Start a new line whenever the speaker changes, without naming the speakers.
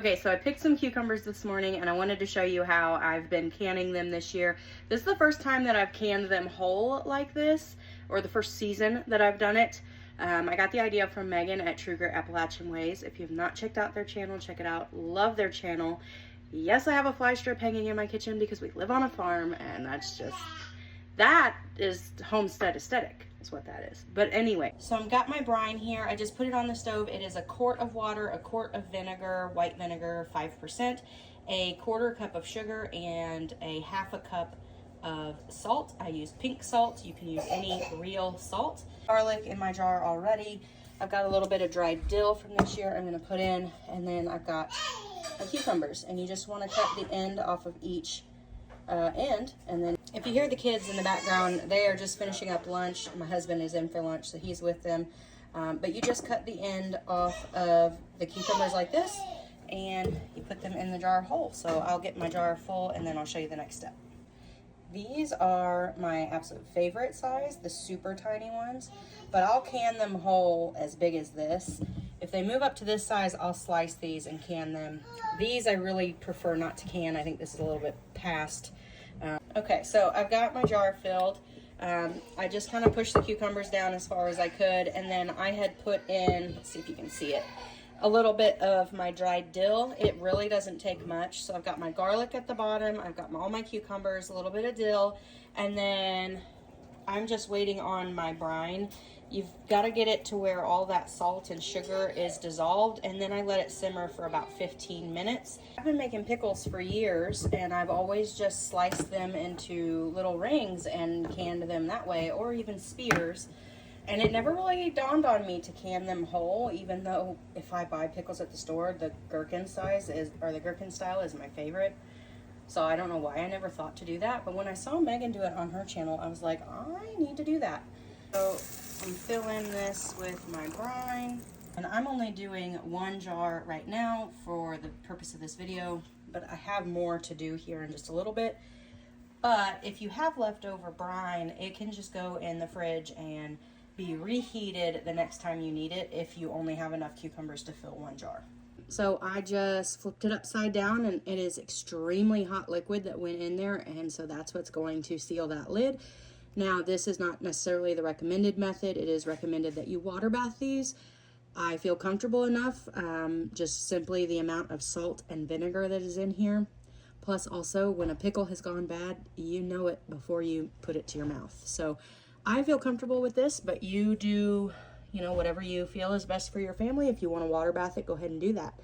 Okay, so I picked some cucumbers this morning and I wanted to show you how I've been canning them this year. This is the first time that I've canned them whole like this, or the first season that I've done it. I got the idea from Megan at Truger Appalachian Ways. If you've not checked out their channel, check it out. Love their channel. Yes, I have a fly strip hanging in my kitchen because we live on a farm, and that is homestead aesthetic is what that is. But anyway, so I've got my brine here. I just put it on the stove. It is a quart of water, a quart of vinegar, white vinegar, 5%, a quarter cup of sugar, and a half a cup of salt. I use pink salt. You can use any real salt. Garlic in my jar already. I've got a little bit of dried dill from this year I'm going to put in, and then I've got my cucumbers, and you just want to cut the end off of each end. And then if you hear the kids in the background, they are just finishing up lunch. My husband is in for lunch, so he's with them. But you just cut the end off of the cucumbers like this, and you put them in the jar whole. So I'll get my jar full, and then I'll show you the next step. These are my absolute favorite size, the super tiny ones, but I'll can them whole as big as this. If they move up to this size, I'll slice these and can them. These I really prefer not to can. I think this is a little bit past. Okay, so I've got my jar filled. I just kind of pushed the cucumbers down as far as I could, and then I had put in, let's see if you can see it, a little bit of my dried dill. It really doesn't take much. So I've got my garlic at the bottom, I've got all my cucumbers, a little bit of dill, and then I'm just waiting on my brine. You've got to get it to where all that salt and sugar is dissolved, and then I let it simmer for about 15 minutes. I've been making pickles for years, and I've always just sliced them into little rings and canned them that way, or even spears. And it never really dawned on me to can them whole, even though if I buy pickles at the store, the gherkin style is my favorite. So I don't know why I never thought to do that, but when I saw Megan do it on her channel, I was like, I need to do that. So I'm filling this with my brine, and I'm only doing one jar right now for the purpose of this video, but I have more to do here in just a little bit. But if you have leftover brine, it can just go in the fridge and be reheated the next time you need it if you only have enough cucumbers to fill one jar. So I just flipped it upside down, and it is extremely hot liquid that went in there, and so that's what's going to seal that lid. Now, this is not necessarily the recommended method. It is recommended that you water bath these. I feel comfortable enough, just simply the amount of salt and vinegar that is in here. Plus also, when a pickle has gone bad, you know it before you put it to your mouth. So I feel comfortable with this, but you do, whatever you feel is best for your family. If you want to water bath it, go ahead and do that.